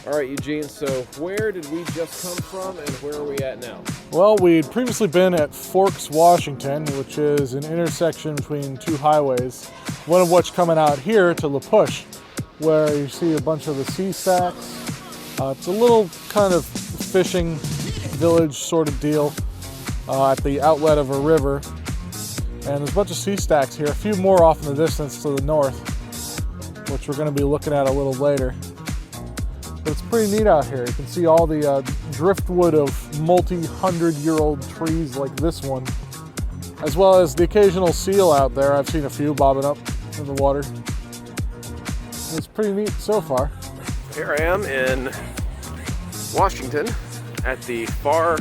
All right, Eugene, so where did we just come from and where are we at now? Well, we'd previously been at Forks, Washington, which is an intersection between two highways, one of which coming out here to La Push, where you see a bunch of the sea stacks. It's a little kind of fishing village sort of deal at the outlet of a river. And there's a bunch of sea stacks here, a few more off in the distance to the north, which we're going to be looking at a little later. But it's pretty neat out here. You can see all the driftwood of multi-hundred-year-old trees like this one, as well as the occasional seal out there. I've seen a few bobbing up in the water. It's pretty neat so far. Here I am in Washington at the far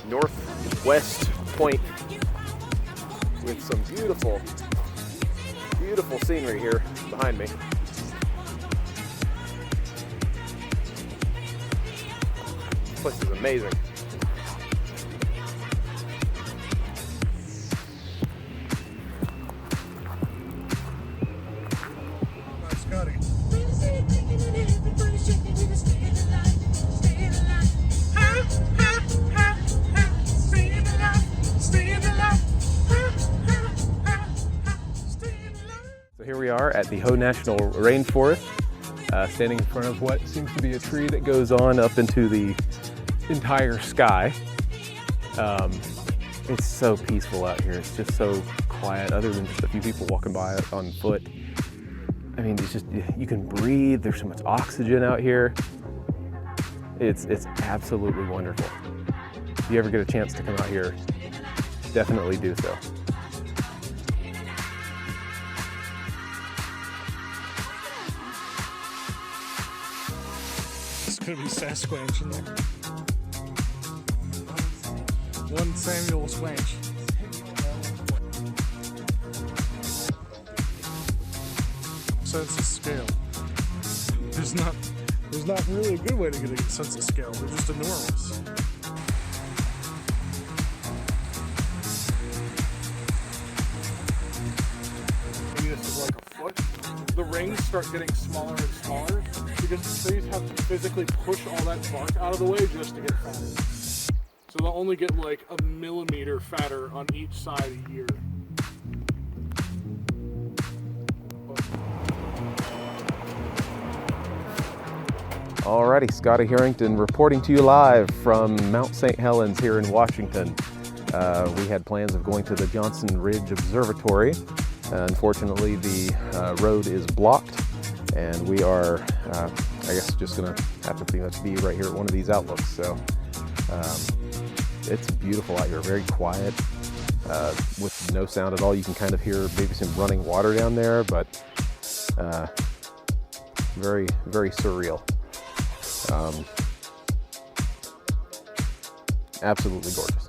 northwest point with some beautiful, beautiful scenery here behind me. This place is amazing. Scotty. So here we are at the Hoh National Rainforest, standing in front of what seems to be a tree that goes on up into the entire sky. It's so peaceful out here. It's just so quiet, other than just a few people walking by on foot. I mean, it's just, you can breathe. There's so much oxygen out here. It's absolutely wonderful. If you ever get a chance to come out here, definitely do so. There's gonna be Sasquatch in there. One Samuel Squanch. Sense of scale. There's not really a good way to get a sense of scale. They're just enormous. Maybe this is like a foot. The rings start getting smaller and smaller because the trees have to physically push all that bark out of the way just to get fatter. So they'll only get like a millimeter fatter on each side a year. Alrighty, Scotty Harrington reporting to you live from Mount St. Helens here in Washington. We had plans of going to the Johnson Ridge Observatory. Unfortunately, the road is blocked, and we are, I guess, just gonna have to pretty much be right here at one of these outlooks. So it's beautiful out here, very quiet, with no sound at all. You can kind of hear maybe some running water down there, but very, very surreal. Absolutely gorgeous.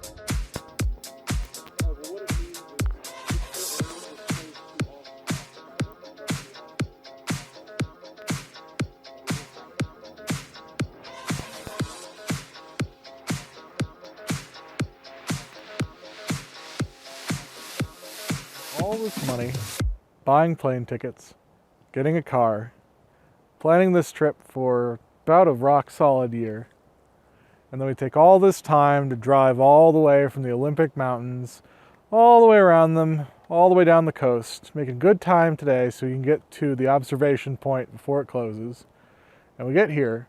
All this money, buying plane tickets, getting a car, planning this trip for about a rock solid year. And then we take all this time to drive all the way from the Olympic Mountains, all the way around them, all the way down the coast, making good time today so we can get to the observation point before it closes. And we get here,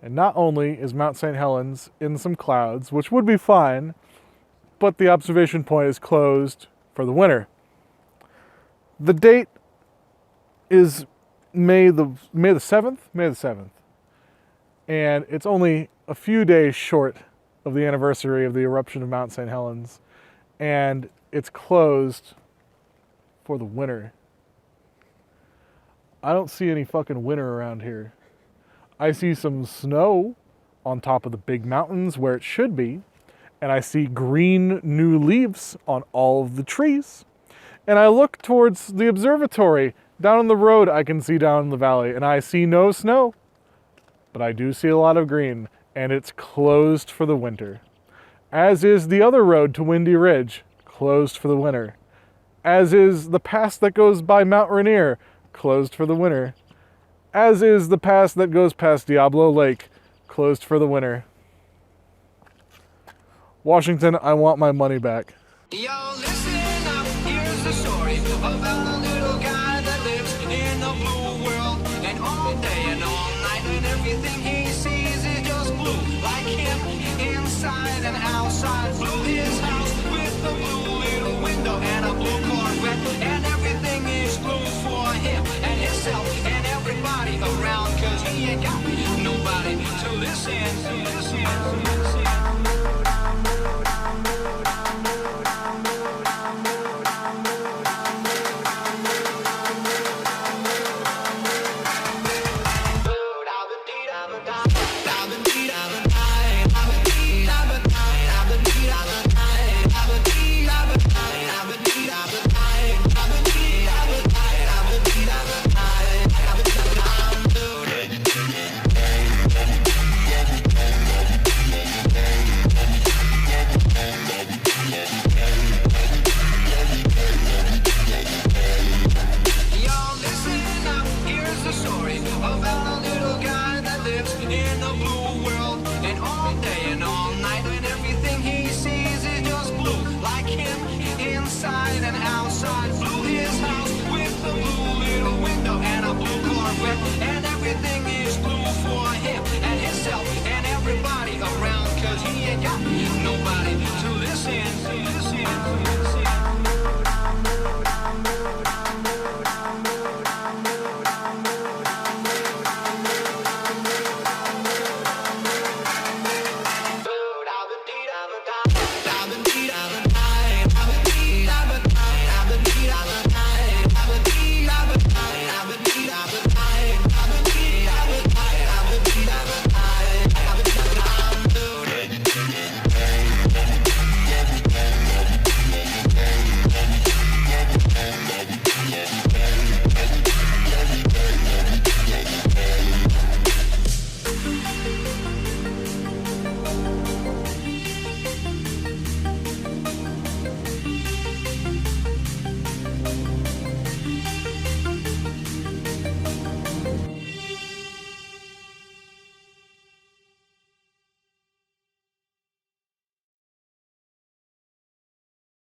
and not only is Mount St. Helens in some clouds, which would be fine, but the observation point is closed for the winter. The date is May the 7th. And it's only a few days short of the anniversary of the eruption of Mount St. Helens, and it's closed for the winter. I don't see any fucking winter around here. I see some snow on top of the big mountains where it should be, and I see green new leaves on all of the trees. And I look towards the observatory. Down on the road I can see down in the valley, and I see no snow. But I do see a lot of green, and it's closed for the winter. As is the other road to Windy Ridge, closed for the winter. As is the pass that goes by Mount Rainier, closed for the winter. as is the pass that goes past Diablo Lake, closed for the winter. Washington, I want my money back. Yo, listen up, here's the story about the little guy that lives in a blue world. And all day and all night, and everything he sees is just blue. Like him, inside and outside. Blue his house with a blue little window and a blue Corvette. And everything is blue for him and himself and everybody around. Cause he ain't got nobody to listen.